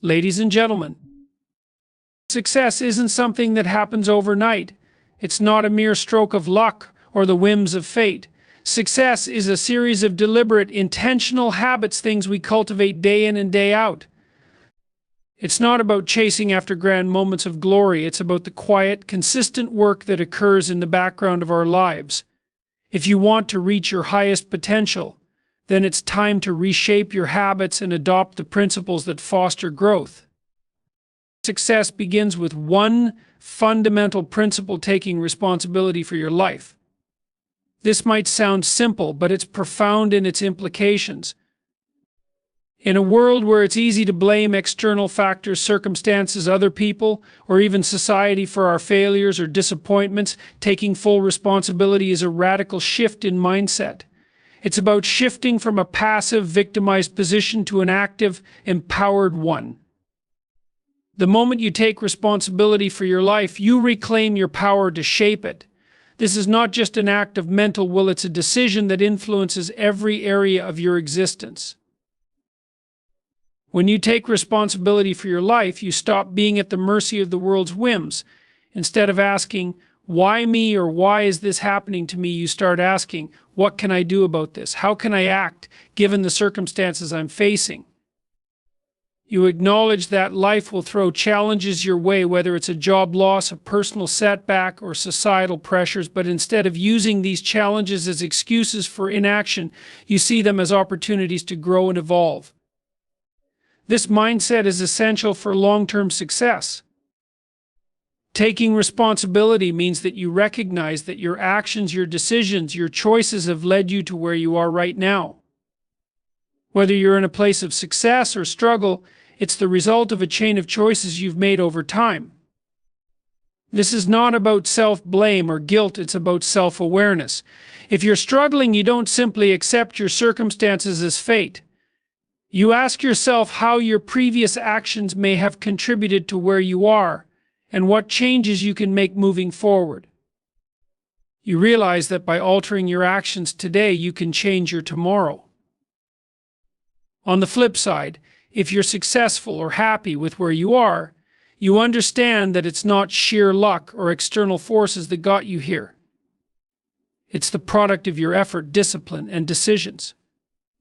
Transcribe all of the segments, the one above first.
Ladies and gentlemen, success isn't something that happens overnight. It's not a mere stroke of luck or the whims of fate. Success is a series of deliberate, intentional habits, things we cultivate day in and day out. It's not about chasing after grand moments of glory. It's about the quiet, consistent work that occurs in the background of our lives. If you want to reach your highest potential, then it's time to reshape your habits and adopt the principles that foster growth. Success begins with one fundamental principle: taking responsibility for your life. This might sound simple, but it's profound in its implications. In a world where it's easy to blame external factors, circumstances, other people, or even society for our failures or disappointments, taking full responsibility is a radical shift in mindset. It's about shifting from a passive, victimized position to an active, empowered one. The moment you take responsibility for your life, you reclaim your power to shape it. This is not just an act of mental will, it's a decision that influences every area of your existence. When you take responsibility for your life, you stop being at the mercy of the world's whims. Instead of asking, "Why me?" or "Why is this happening to me?" you start asking, "What can I do about this? How can I act given the circumstances I'm facing?" You acknowledge that life will throw challenges your way, whether it's a job loss, a personal setback, or societal pressures, but instead of using these challenges as excuses for inaction, you see them as opportunities to grow and evolve. This mindset is essential for long-term success. Taking responsibility means that you recognize that your actions, your decisions, your choices have led you to where you are right now. Whether you're in a place of success or struggle, it's the result of a chain of choices you've made over time. This is not about self-blame or guilt, it's about self-awareness. If you're struggling, you don't simply accept your circumstances as fate. You ask yourself how your previous actions may have contributed to where you are, and what changes you can make moving forward. You realize that by altering your actions today, you can change your tomorrow. On the flip side, if you're successful or happy with where you are, you understand that it's not sheer luck or external forces that got you here. It's the product of your effort, discipline, and decisions.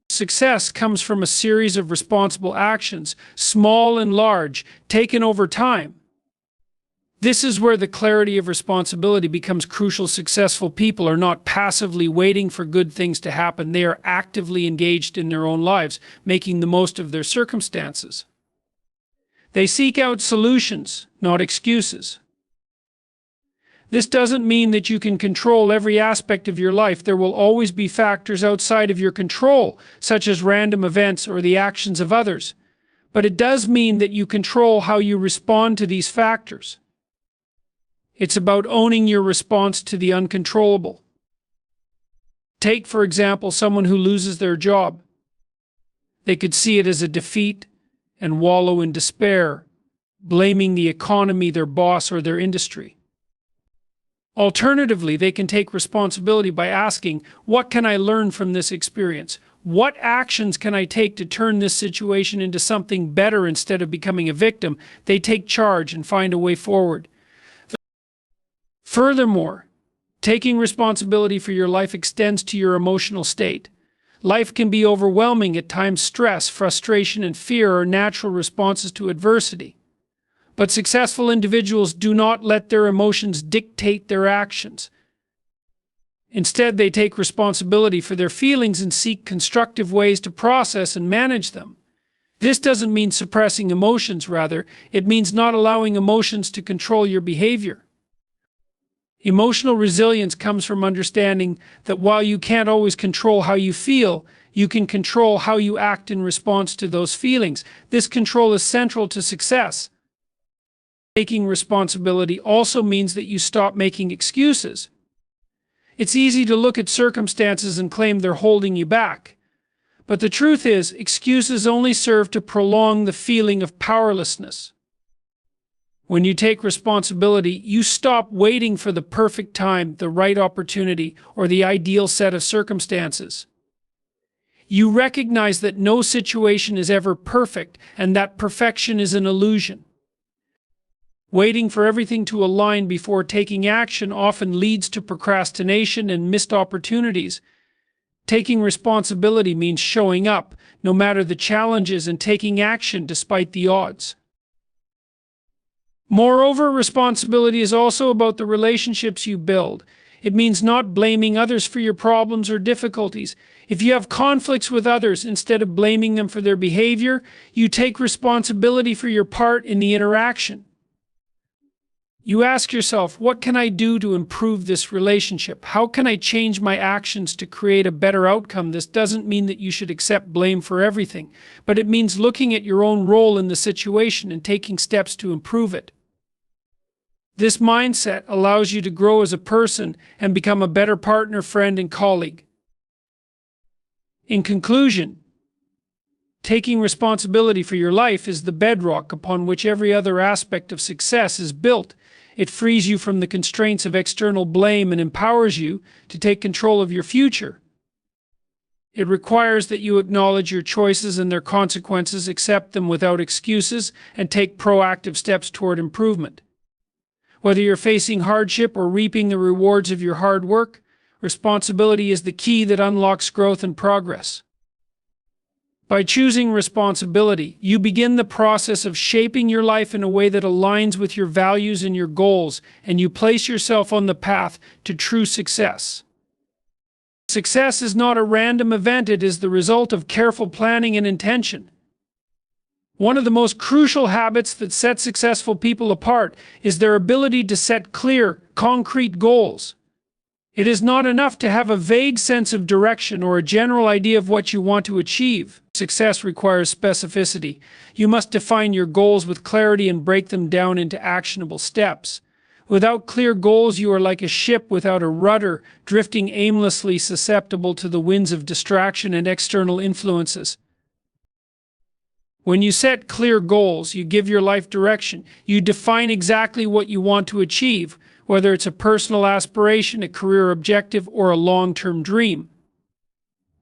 Success comes from a series of responsible actions, small and large, taken over time. This is where the clarity of responsibility becomes crucial. Successful people are not passively waiting for good things to happen. They are actively engaged in their own lives, making the most of their circumstances. They seek out solutions, not excuses. This doesn't mean that you can control every aspect of your life. There will always be factors outside of your control, such as random events or the actions of others. But it does mean that you control how you respond to these factors. It's about owning your response to the uncontrollable. Take, for example, someone who loses their job. They could see it as a defeat and wallow in despair, blaming the economy, their boss, or their industry. Alternatively, they can take responsibility by asking, "What can I learn from this experience? What actions can I take to turn this situation into something better?" Instead of becoming a victim, they take charge and find a way forward. Furthermore, taking responsibility for your life extends to your emotional state. Life can be overwhelming at times. Stress, frustration, and fear are natural responses to adversity. But successful individuals do not let their emotions dictate their actions. Instead, they take responsibility for their feelings and seek constructive ways to process and manage them. This doesn't mean suppressing emotions, rather, it means not allowing emotions to control your behavior. Emotional resilience comes from understanding that while you can't always control how you feel, you can control how you act in response to those feelings. This control is central to success. Taking responsibility also means that you stop making excuses. It's easy to look at circumstances and claim they're holding you back. But the truth is, excuses only serve to prolong the feeling of powerlessness. When you take responsibility, you stop waiting for the perfect time, the right opportunity, or the ideal set of circumstances. You recognize that no situation is ever perfect and that perfection is an illusion. Waiting for everything to align before taking action often leads to procrastination and missed opportunities. Taking responsibility means showing up, no matter the challenges, and taking action despite the odds. Moreover, responsibility is also about the relationships you build. It means not blaming others for your problems or difficulties. If you have conflicts with others, instead of blaming them for their behavior, you take responsibility for your part in the interaction. You ask yourself, what can I do to improve this relationship? How can I change my actions to create a better outcome? This doesn't mean that you should accept blame for everything, but it means looking at your own role in the situation and taking steps to improve it. This mindset allows you to grow as a person and become a better partner, friend, and colleague. In conclusion, taking responsibility for your life is the bedrock upon which every other aspect of success is built. It frees you from the constraints of external blame and empowers you to take control of your future. It requires that you acknowledge your choices and their consequences, accept them without excuses, and take proactive steps toward improvement. Whether you're facing hardship or reaping the rewards of your hard work, responsibility is the key that unlocks growth and progress. By choosing responsibility, you begin the process of shaping your life in a way that aligns with your values and your goals, and you place yourself on the path to true success. Success is not a random event, it is the result of careful planning and intention. One of the most crucial habits that set successful people apart is their ability to set clear, concrete goals. It is not enough to have a vague sense of direction or a general idea of what you want to achieve. Success requires specificity. You must define your goals with clarity and break them down into actionable steps. Without clear goals, you are like a ship without a rudder, drifting aimlessly, susceptible to the winds of distraction and external influences. When you set clear goals, you give your life direction. You define exactly what you want to achieve, whether it's a personal aspiration, a career objective, or a long-term dream.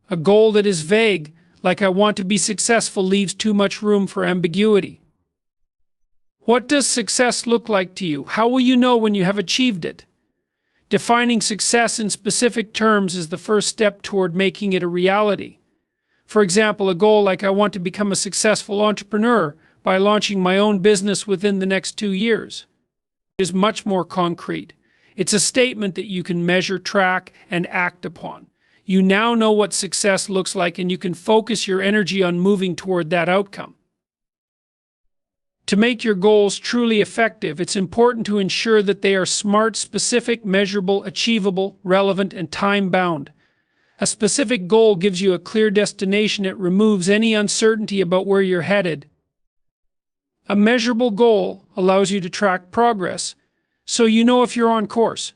A goal that is vague, like I want to be successful, leaves too much room for ambiguity. What does success look like to you? How will you know when you have achieved it? Defining success in specific terms is the first step toward making it a reality. For example, a goal like I want to become a successful entrepreneur by launching my own business within the next 2 years is much more concrete. It's a statement that you can measure, track, and act upon. You now know what success looks like, and you can focus your energy on moving toward that outcome. To make your goals truly effective, it's important to ensure that they are smart, specific, measurable, achievable, relevant, and time-bound. A specific goal gives you a clear destination. It removes any uncertainty about where you're headed. A measurable goal allows you to track progress, so you know if you're on course.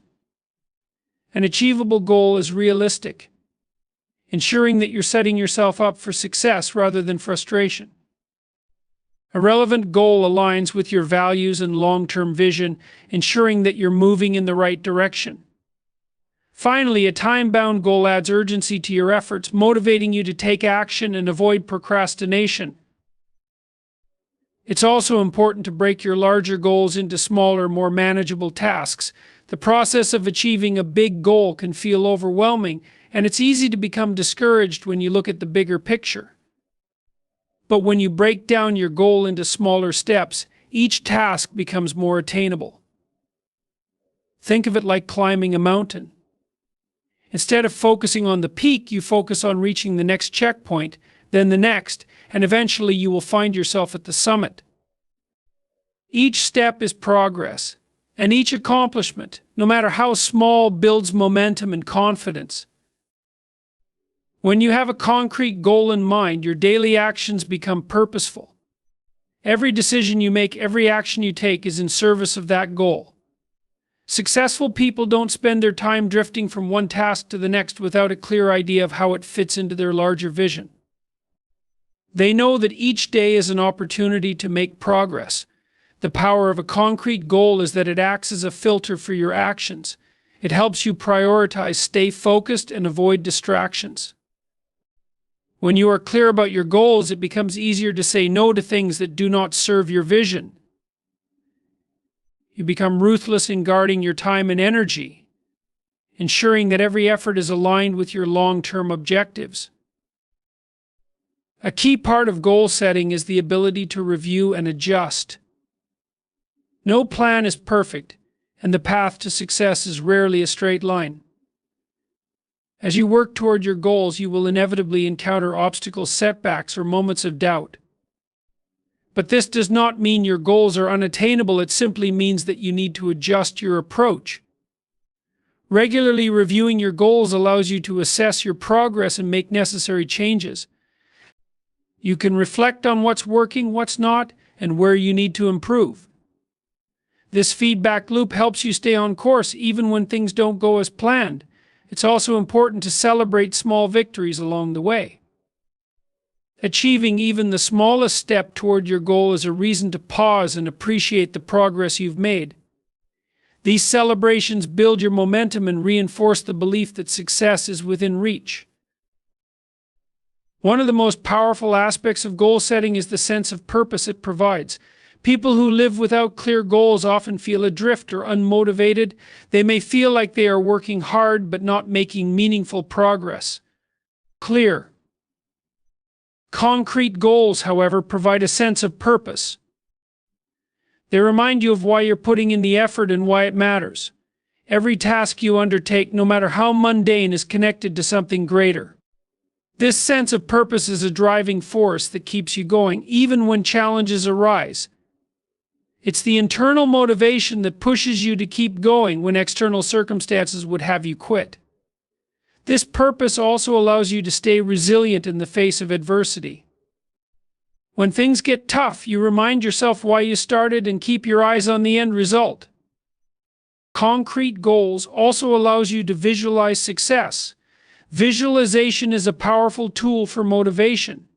An achievable goal is realistic, ensuring that you're setting yourself up for success rather than frustration. A relevant goal aligns with your values and long-term vision, ensuring that you're moving in the right direction. Finally, a time-bound goal adds urgency to your efforts, motivating you to take action and avoid procrastination. It's also important to break your larger goals into smaller, more manageable tasks. The process of achieving a big goal can feel overwhelming, and it's easy to become discouraged when you look at the bigger picture. But when you break down your goal into smaller steps, each task becomes more attainable. Think of it like climbing a mountain. Instead of focusing on the peak, you focus on reaching the next checkpoint, then the next, and eventually you will find yourself at the summit. Each step is progress, and each accomplishment, no matter how small, builds momentum and confidence. When you have a concrete goal in mind, your daily actions become purposeful. Every decision you make, every action you take is in service of that goal. Successful people don't spend their time drifting from one task to the next without a clear idea of how it fits into their larger vision. They know that each day is an opportunity to make progress. The power of a concrete goal is that it acts as a filter for your actions. It helps you prioritize, stay focused, and avoid distractions. When you are clear about your goals, it becomes easier to say no to things that do not serve your vision. You become ruthless in guarding your time and energy, ensuring that every effort is aligned with your long-term objectives. A key part of goal setting is the ability to review and adjust. No plan is perfect, and the path to success is rarely a straight line. As you work toward your goals, you will inevitably encounter obstacles, setbacks, or moments of doubt. But this does not mean your goals are unattainable. It simply means that you need to adjust your approach. Regularly reviewing your goals allows you to assess your progress and make necessary changes. You can reflect on what's working, what's not, and where you need to improve. This feedback loop helps you stay on course even when things don't go as planned. It's also important to celebrate small victories along the way. Achieving even the smallest step toward your goal is a reason to pause and appreciate the progress you've made. These celebrations build your momentum and reinforce the belief that success is within reach. One of the most powerful aspects of goal setting is the sense of purpose it provides. People who live without clear goals often feel adrift or unmotivated. They may feel like they are working hard but not making meaningful progress. Clear, concrete goals, however, provide a sense of purpose. They remind you of why you're putting in the effort and why it matters. Every task you undertake, no matter how mundane, is connected to something greater. This sense of purpose is a driving force that keeps you going, even when challenges arise. It's the internal motivation that pushes you to keep going when external circumstances would have you quit. This purpose also allows you to stay resilient in the face of adversity. When things get tough, you remind yourself why you started and keep your eyes on the end result. Concrete goals also allows you to visualize success. Visualization is a powerful tool for motivation.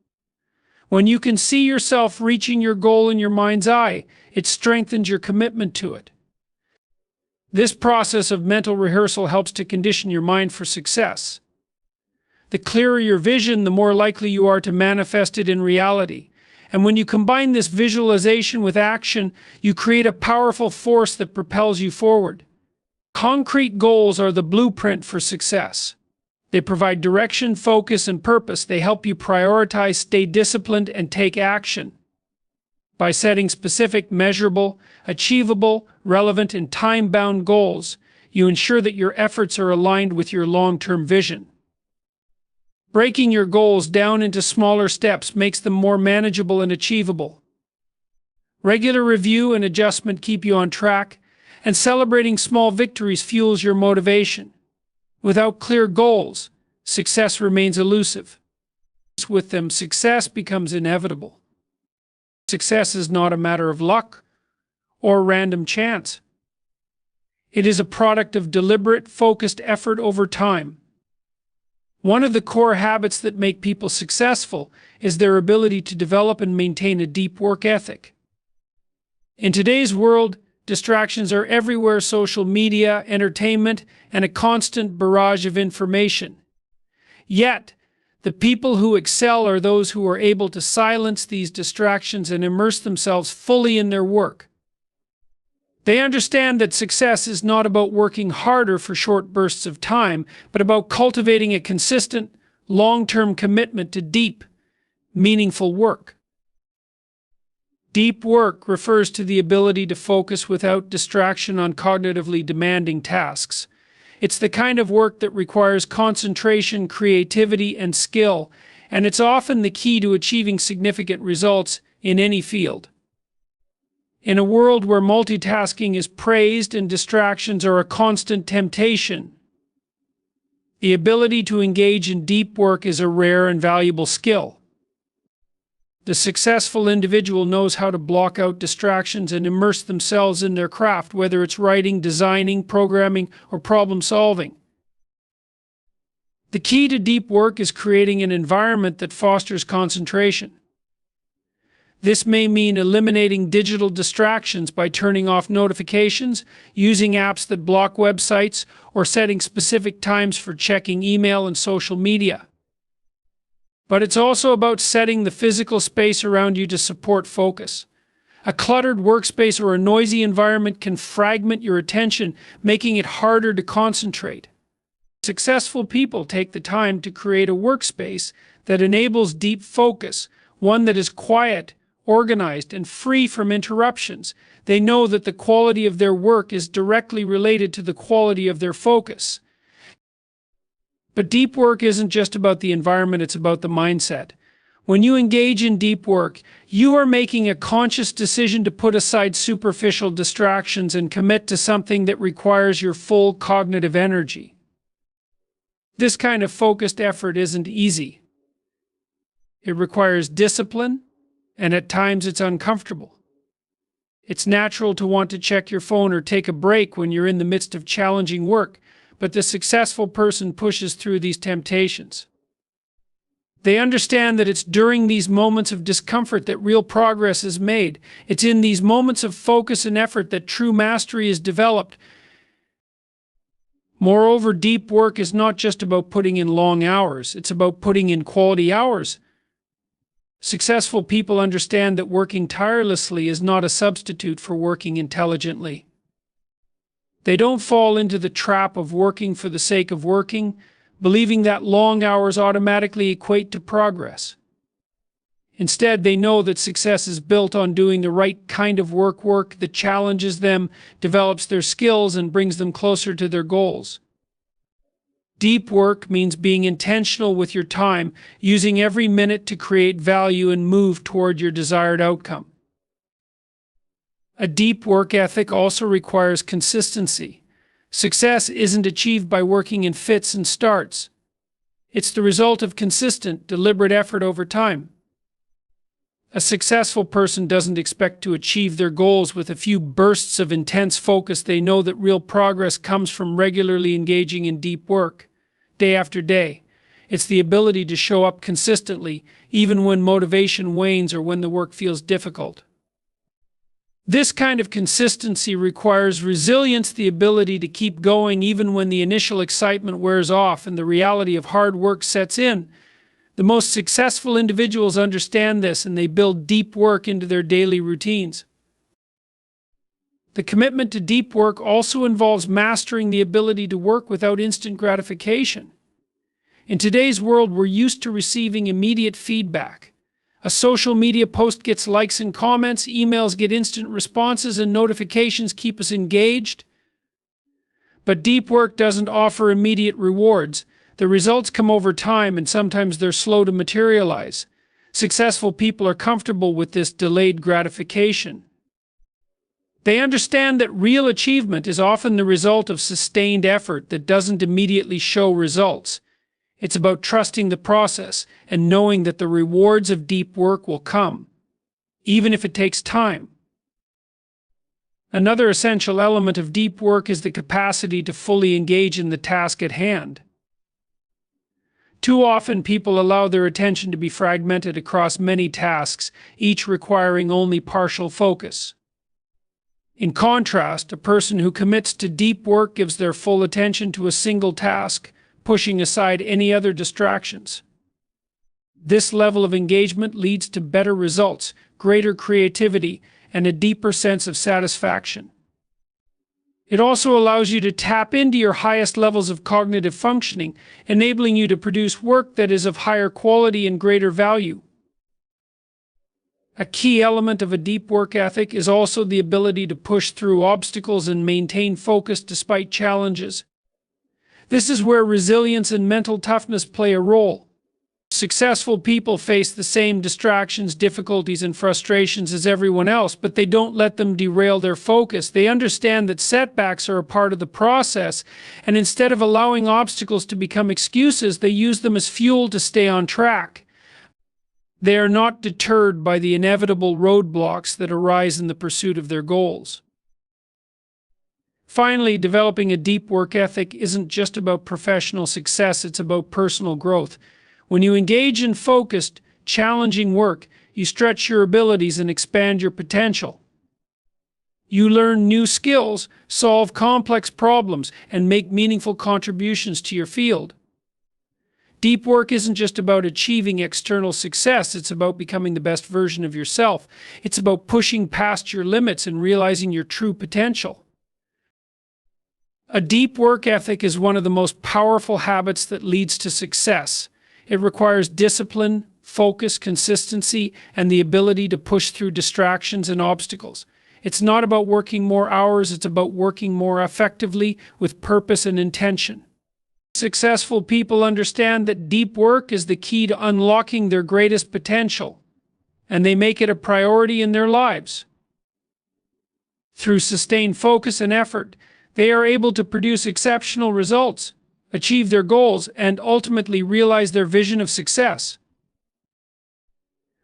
When you can see yourself reaching your goal in your mind's eye, it strengthens your commitment to it. This process of mental rehearsal helps to condition your mind for success. The clearer your vision, the more likely you are to manifest it in reality. And when you combine this visualization with action, you create a powerful force that propels you forward. Concrete goals are the blueprint for success. They provide direction, focus, and purpose. They help you prioritize, stay disciplined, and take action. By setting specific, measurable, achievable, relevant, and time-bound goals, you ensure that your efforts are aligned with your long-term vision. Breaking your goals down into smaller steps makes them more manageable and achievable. Regular review and adjustment keep you on track, and celebrating small victories fuels your motivation. Without clear goals, success remains elusive. With them, success becomes inevitable. Success is not a matter of luck or random chance. It is a product of deliberate, focused effort over time. One of the core habits that make people successful is their ability to develop and maintain a deep work ethic. In today's world, distractions are everywhere: social media, entertainment, and a constant barrage of information. Yet, the people who excel are those who are able to silence these distractions and immerse themselves fully in their work. They understand that success is not about working harder for short bursts of time, but about cultivating a consistent, long-term commitment to deep, meaningful work. Deep work refers to the ability to focus without distraction on cognitively demanding tasks. It's the kind of work that requires concentration, creativity, and skill, and it's often the key to achieving significant results in any field. In a world where multitasking is praised and distractions are a constant temptation, the ability to engage in deep work is a rare and valuable skill. The successful individual knows how to block out distractions and immerse themselves in their craft, whether it's writing, designing, programming, or problem solving. The key to deep work is creating an environment that fosters concentration. This may mean eliminating digital distractions by turning off notifications, using apps that block websites, or setting specific times for checking email and social media. But it's also about setting the physical space around you to support focus. A cluttered workspace or a noisy environment can fragment your attention, making it harder to concentrate. Successful people take the time to create a workspace that enables deep focus, one that is quiet, organized, and free from interruptions. They know that the quality of their work is directly related to the quality of their focus. But deep work isn't just about the environment, it's about the mindset. When you engage in deep work, you are making a conscious decision to put aside superficial distractions and commit to something that requires your full cognitive energy. This kind of focused effort isn't easy. It requires discipline, and at times it's uncomfortable. It's natural to want to check your phone or take a break when you're in the midst of challenging work, but the successful person pushes through these temptations. They understand that it's during these moments of discomfort that real progress is made. It's in these moments of focus and effort that true mastery is developed. Moreover, deep work is not just about putting in long hours, it's about putting in quality hours. Successful people understand that working tirelessly is not a substitute for working intelligently. They don't fall into the trap of working for the sake of working, believing that long hours automatically equate to progress. Instead, they know that success is built on doing the right kind of work that challenges them, develops their skills, and brings them closer to their goals. Deep work means being intentional with your time, using every minute to create value and move toward your desired outcome. A deep work ethic also requires consistency. Success isn't achieved by working in fits and starts. It's the result of consistent, deliberate effort over time. A successful person doesn't expect to achieve their goals with a few bursts of intense focus. They know that real progress comes from regularly engaging in deep work, day after day. It's the ability to show up consistently, even when motivation wanes or when the work feels difficult. This kind of consistency requires resilience, the ability to keep going even when the initial excitement wears off and the reality of hard work sets in. The most successful individuals understand this, and they build deep work into their daily routines. The commitment to deep work also involves mastering the ability to work without instant gratification. In today's world, we're used to receiving immediate feedback. A social media post gets likes and comments, emails get instant responses, and notifications keep us engaged. But deep work doesn't offer immediate rewards. The results come over time, and sometimes they're slow to materialize. Successful people are comfortable with this delayed gratification. They understand that real achievement is often the result of sustained effort that doesn't immediately show results. It's about trusting the process and knowing that the rewards of deep work will come, even if it takes time. Another essential element of deep work is the capacity to fully engage in the task at hand. Too often, people allow their attention to be fragmented across many tasks, each requiring only partial focus. In contrast, a person who commits to deep work gives their full attention to a single task, pushing aside any other distractions. This level of engagement leads to better results, greater creativity, and a deeper sense of satisfaction. It also allows you to tap into your highest levels of cognitive functioning, enabling you to produce work that is of higher quality and greater value. A key element of a deep work ethic is also the ability to push through obstacles and maintain focus despite challenges. This is where resilience and mental toughness play a role. Successful people face the same distractions, difficulties, and frustrations as everyone else, but they don't let them derail their focus. They understand that setbacks are a part of the process, and instead of allowing obstacles to become excuses, they use them as fuel to stay on track. They are not deterred by the inevitable roadblocks that arise in the pursuit of their goals. Finally, developing a deep work ethic isn't just about professional success, it's about personal growth. When you engage in focused, challenging work, you stretch your abilities and expand your potential. You learn new skills, solve complex problems, and make meaningful contributions to your field. Deep work isn't just about achieving external success, it's about becoming the best version of yourself. It's about pushing past your limits and realizing your true potential. A deep work ethic is one of the most powerful habits that leads to success. It requires discipline, focus, consistency, and the ability to push through distractions and obstacles. It's not about working more hours, it's about working more effectively with purpose and intention. Successful people understand that deep work is the key to unlocking their greatest potential, and they make it a priority in their lives. Through sustained focus and effort, they are able to produce exceptional results, achieve their goals, and ultimately realize their vision of success.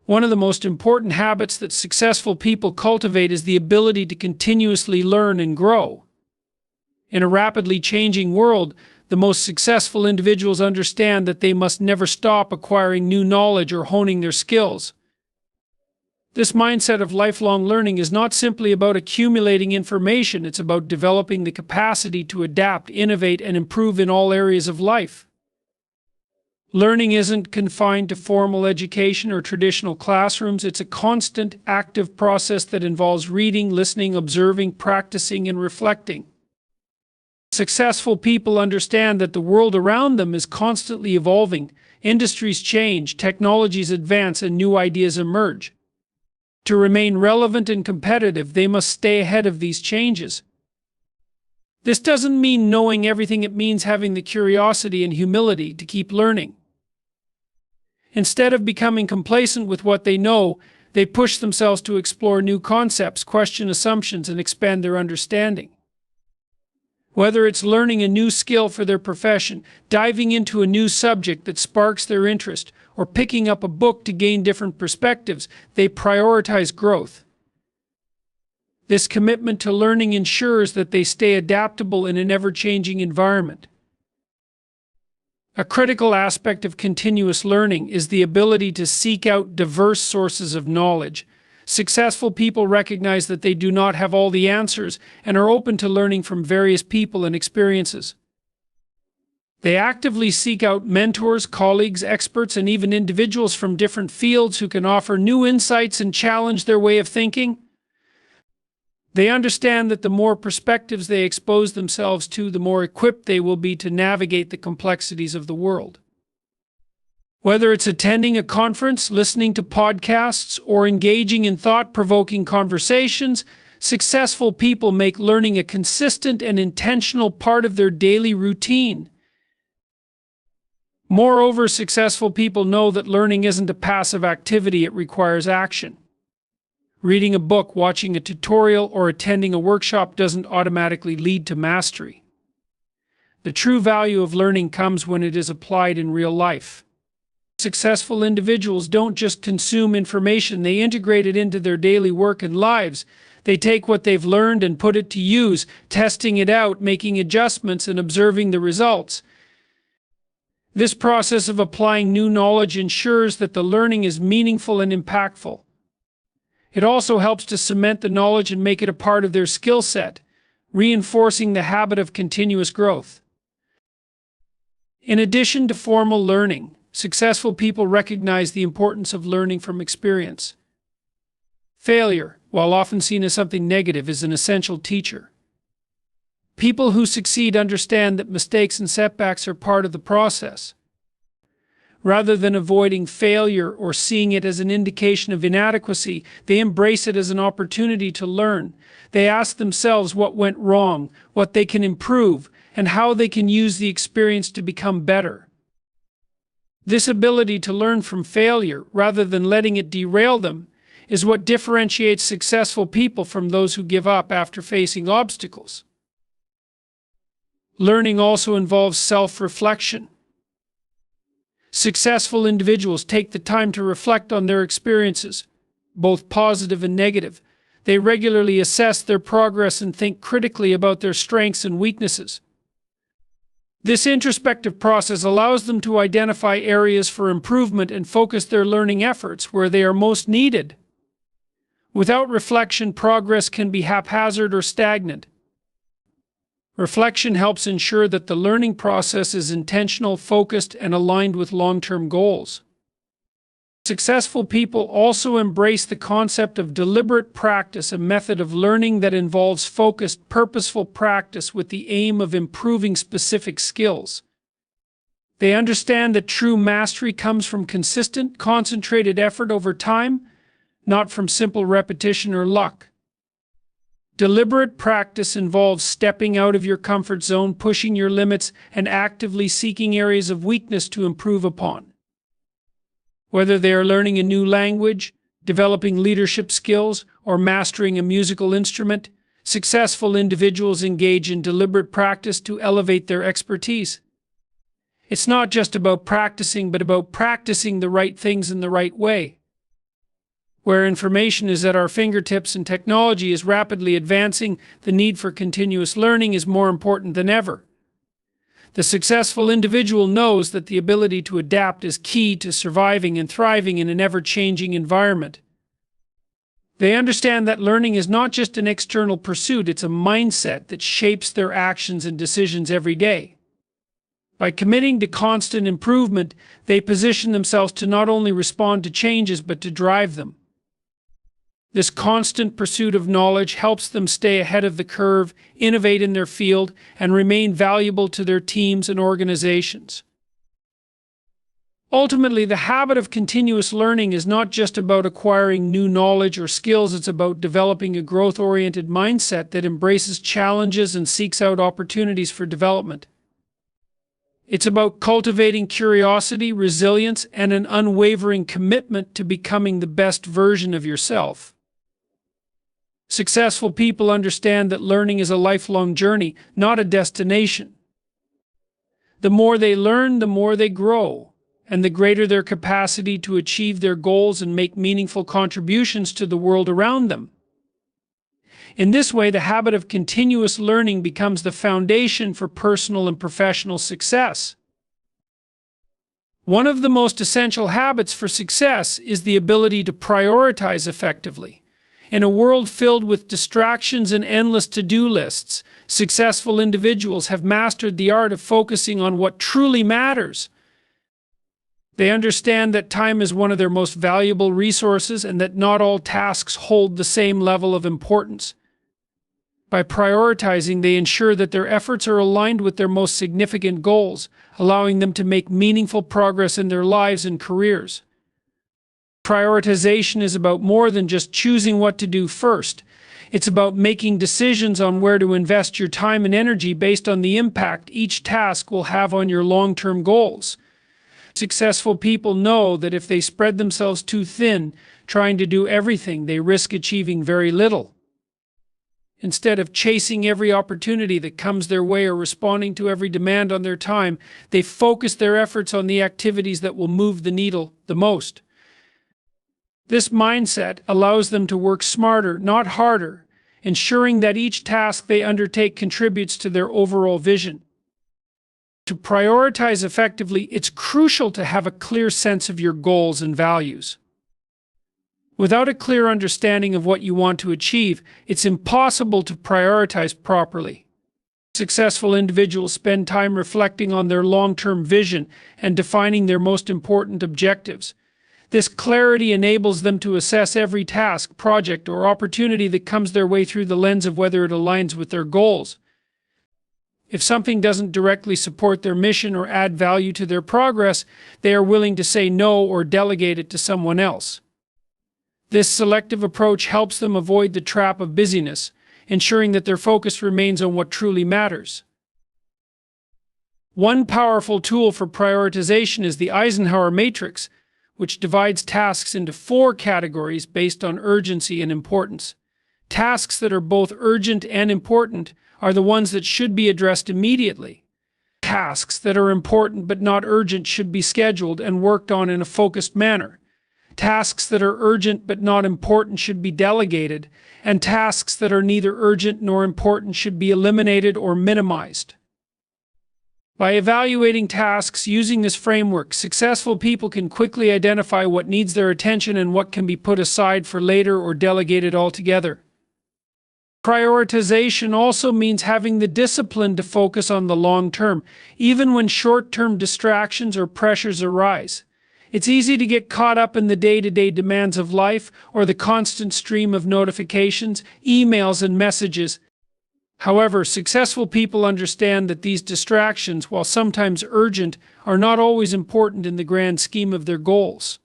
One of the most important habits that successful people cultivate is the ability to continuously learn and grow. In a rapidly changing world, the most successful individuals understand that they must never stop acquiring new knowledge or honing their skills. This mindset of lifelong learning is not simply about accumulating information, it's about developing the capacity to adapt, innovate, and improve in all areas of life. Learning isn't confined to formal education or traditional classrooms. It's a constant, active process that involves reading, listening, observing, practicing, and reflecting. Successful people understand that the world around them is constantly evolving. Industries change, technologies advance, and new ideas emerge. To remain relevant and competitive, they must stay ahead of these changes. This doesn't mean knowing everything, it means having the curiosity and humility to keep learning. Instead of becoming complacent with what they know, they push themselves to explore new concepts, question assumptions, and expand their understanding. Whether it's learning a new skill for their profession, diving into a new subject that sparks their interest, or picking up a book to gain different perspectives, they prioritize growth. This commitment to learning ensures that they stay adaptable in an ever-changing environment. A critical aspect of continuous learning is the ability to seek out diverse sources of knowledge. Successful people recognize that they do not have all the answers and are open to learning from various people and experiences. They actively seek out mentors, colleagues, experts, and even individuals from different fields who can offer new insights and challenge their way of thinking. They understand that the more perspectives they expose themselves to, the more equipped they will be to navigate the complexities of the world. Whether it's attending a conference, listening to podcasts, or engaging in thought-provoking conversations, successful people make learning a consistent and intentional part of their daily routine. Moreover, successful people know that learning isn't a passive activity, it requires action. Reading a book, watching a tutorial, or attending a workshop doesn't automatically lead to mastery. The true value of learning comes when it is applied in real life. Successful individuals don't just consume information, they integrate it into their daily work and lives. They take what they've learned and put it to use, testing it out, making adjustments, and observing the results. This process of applying new knowledge ensures that the learning is meaningful and impactful. It also helps to cement the knowledge and make it a part of their skill set, reinforcing the habit of continuous growth. In addition to formal learning, successful people recognize the importance of learning from experience. Failure, while often seen as something negative, is an essential teacher. People who succeed understand that mistakes and setbacks are part of the process. Rather than avoiding failure or seeing it as an indication of inadequacy, they embrace it as an opportunity to learn. They ask themselves what went wrong, what they can improve, and how they can use the experience to become better. This ability to learn from failure, rather than letting it derail them, is what differentiates successful people from those who give up after facing obstacles. Learning also involves self-reflection. Successful individuals take the time to reflect on their experiences, both positive and negative. They regularly assess their progress and think critically about their strengths and weaknesses. This introspective process allows them to identify areas for improvement and focus their learning efforts where they are most needed. Without reflection, progress can be haphazard or stagnant. Reflection helps ensure that the learning process is intentional, focused, and aligned with long-term goals. Successful people also embrace the concept of deliberate practice, a method of learning that involves focused, purposeful practice with the aim of improving specific skills. They understand that true mastery comes from consistent, concentrated effort over time, not from simple repetition or luck. Deliberate practice involves stepping out of your comfort zone, pushing your limits, and actively seeking areas of weakness to improve upon. Whether they are learning a new language, developing leadership skills, or mastering a musical instrument, successful individuals engage in deliberate practice to elevate their expertise. It's not just about practicing, but about practicing the right things in the right way. Where information is at our fingertips and technology is rapidly advancing, the need for continuous learning is more important than ever. The successful individual knows that the ability to adapt is key to surviving and thriving in an ever-changing environment. They understand that learning is not just an external pursuit, it's a mindset that shapes their actions and decisions every day. By committing to constant improvement, they position themselves to not only respond to changes, but to drive them. This constant pursuit of knowledge helps them stay ahead of the curve, innovate in their field, and remain valuable to their teams and organizations. Ultimately, the habit of continuous learning is not just about acquiring new knowledge or skills, it's about developing a growth-oriented mindset that embraces challenges and seeks out opportunities for development. It's about cultivating curiosity, resilience, and an unwavering commitment to becoming the best version of yourself. Successful people understand that learning is a lifelong journey, not a destination. The more they learn, the more they grow, and the greater their capacity to achieve their goals and make meaningful contributions to the world around them. In this way, the habit of continuous learning becomes the foundation for personal and professional success. One of the most essential habits for success is the ability to prioritize effectively. In a world filled with distractions and endless to-do lists, successful individuals have mastered the art of focusing on what truly matters. They understand that time is one of their most valuable resources and that not all tasks hold the same level of importance. By prioritizing, they ensure that their efforts are aligned with their most significant goals, allowing them to make meaningful progress in their lives and careers. Prioritization is about more than just choosing what to do first. It's about making decisions on where to invest your time and energy based on the impact each task will have on your long-term goals. Successful people know that if they spread themselves too thin, trying to do everything, they risk achieving very little. Instead of chasing every opportunity that comes their way or responding to every demand on their time, they focus their efforts on the activities that will move the needle the most. This mindset allows them to work smarter, not harder, ensuring that each task they undertake contributes to their overall vision. To prioritize effectively, it's crucial to have a clear sense of your goals and values. Without a clear understanding of what you want to achieve, it's impossible to prioritize properly. Successful individuals spend time reflecting on their long-term vision and defining their most important objectives. This clarity enables them to assess every task, project, or opportunity that comes their way through the lens of whether it aligns with their goals. If something doesn't directly support their mission or add value to their progress, they are willing to say no or delegate it to someone else. This selective approach helps them avoid the trap of busyness, ensuring that their focus remains on what truly matters. One powerful tool for prioritization is the Eisenhower matrix, which divides tasks into 4 categories based on urgency and importance. Tasks that are both urgent and important are the ones that should be addressed immediately. Tasks that are important but not urgent should be scheduled and worked on in a focused manner. Tasks that are urgent but not important should be delegated, and tasks that are neither urgent nor important should be eliminated or minimized. By evaluating tasks using this framework, successful people can quickly identify what needs their attention and what can be put aside for later or delegated altogether. Prioritization also means having the discipline to focus on the long term, even when short-term distractions or pressures arise. It's easy to get caught up in the day-to-day demands of life or the constant stream of notifications, emails, and messages. However, successful people understand that these distractions, while sometimes urgent, are not always important in the grand scheme of their goals.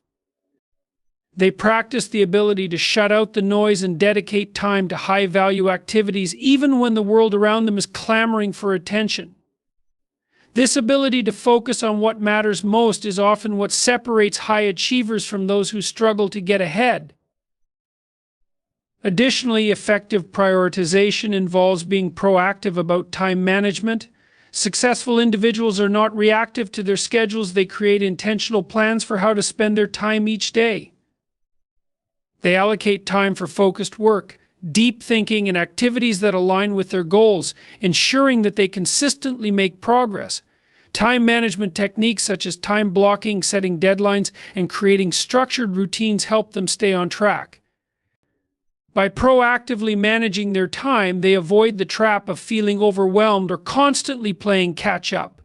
They practice the ability to shut out the noise and dedicate time to high-value activities even when the world around them is clamoring for attention. This ability to focus on what matters most is often what separates high achievers from those who struggle to get ahead. Additionally, effective prioritization involves being proactive about time management. Successful individuals are not reactive to their schedules. They create intentional plans for how to spend their time each day. They allocate time for focused work, deep thinking, and activities that align with their goals, ensuring that they consistently make progress. Time management techniques such as time blocking, setting deadlines, and creating structured routines help them stay on track. By proactively managing their time, they avoid the trap of feeling overwhelmed or constantly playing catch-up.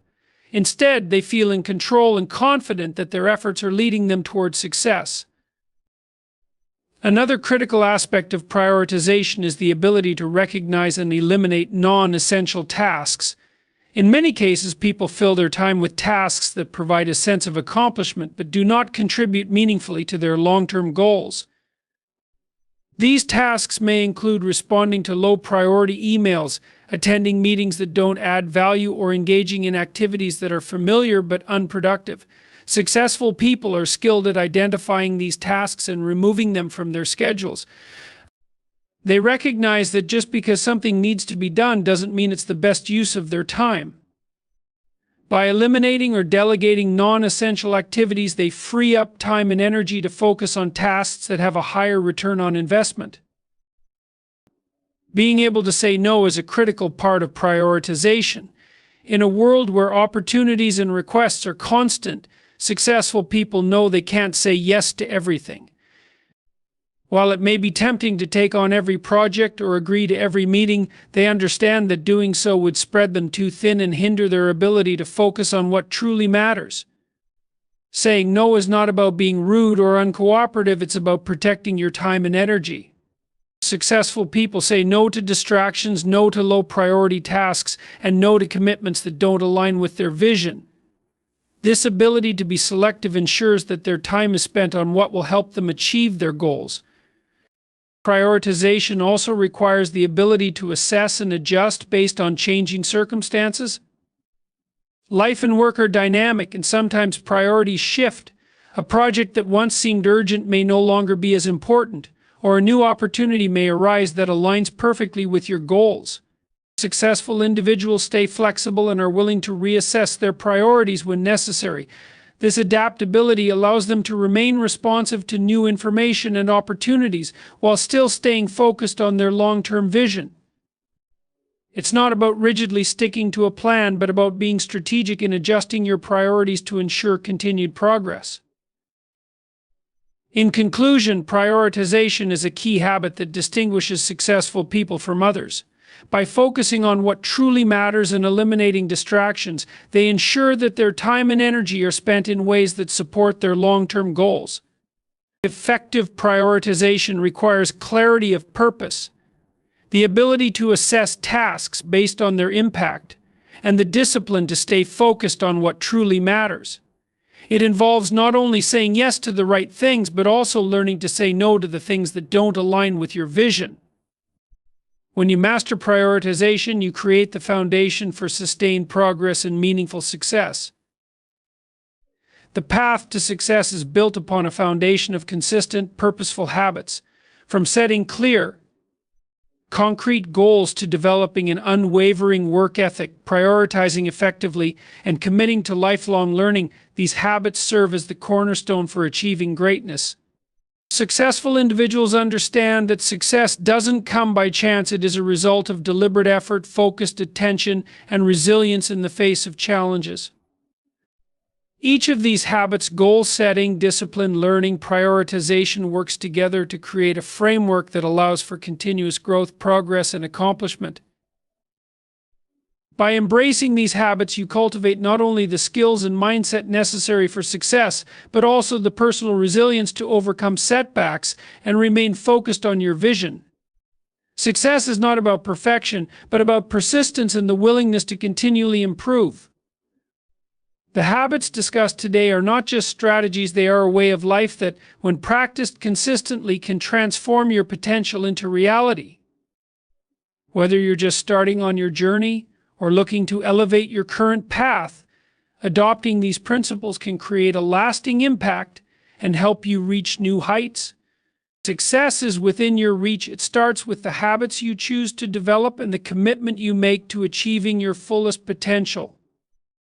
Instead, they feel in control and confident that their efforts are leading them towards success. Another critical aspect of prioritization is the ability to recognize and eliminate non-essential tasks. In many cases, people fill their time with tasks that provide a sense of accomplishment but do not contribute meaningfully to their long-term goals. These tasks may include responding to low-priority emails, attending meetings that don't add value, or engaging in activities that are familiar but unproductive. Successful people are skilled at identifying these tasks and removing them from their schedules. They recognize that just because something needs to be done doesn't mean it's the best use of their time. By eliminating or delegating non-essential activities, they free up time and energy to focus on tasks that have a higher return on investment. Being able to say no is a critical part of prioritization. In a world where opportunities and requests are constant, successful people know they can't say yes to everything. While it may be tempting to take on every project or agree to every meeting, they understand that doing so would spread them too thin and hinder their ability to focus on what truly matters. Saying no is not about being rude or uncooperative, it's about protecting your time and energy. Successful people say no to distractions, no to low-priority tasks, and no to commitments that don't align with their vision. This ability to be selective ensures that their time is spent on what will help them achieve their goals. Prioritization also requires the ability to assess and adjust based on changing circumstances. Life and work are dynamic, and sometimes priorities shift. A project that once seemed urgent may no longer be as important, or a new opportunity may arise that aligns perfectly with your goals. Successful individuals stay flexible and are willing to reassess their priorities when necessary. This adaptability allows them to remain responsive to new information and opportunities while still staying focused on their long-term vision. It's not about rigidly sticking to a plan, but about being strategic in adjusting your priorities to ensure continued progress. In conclusion, prioritization is a key habit that distinguishes successful people from others. By focusing on what truly matters and eliminating distractions, they ensure that their time and energy are spent in ways that support their long-term goals. Effective prioritization requires clarity of purpose, the ability to assess tasks based on their impact, and the discipline to stay focused on what truly matters. It involves not only saying yes to the right things, but also learning to say no to the things that don't align with your vision. When you master prioritization, you create the foundation for sustained progress and meaningful success. The path to success is built upon a foundation of consistent, purposeful habits, from setting clear, concrete goals to developing an unwavering work ethic, prioritizing effectively, and committing to lifelong learning. These habits serve as the cornerstone for achieving greatness. Successful individuals understand that success doesn't come by chance. It is a result of deliberate effort, focused attention, and resilience in the face of challenges. Each of these habits, goal setting, discipline, learning, prioritization, works together to create a framework that allows for continuous growth, progress, and accomplishment. By embracing these habits, you cultivate not only the skills and mindset necessary for success, but also the personal resilience to overcome setbacks and remain focused on your vision. Success is not about perfection, but about persistence and the willingness to continually improve. The habits discussed today are not just strategies, they are a way of life that, when practiced consistently, can transform your potential into reality. Whether you're just starting on your journey or looking to elevate your current path, adopting these principles can create a lasting impact and help you reach new heights. Success is within your reach. It starts with the habits you choose to develop and the commitment you make to achieving your fullest potential.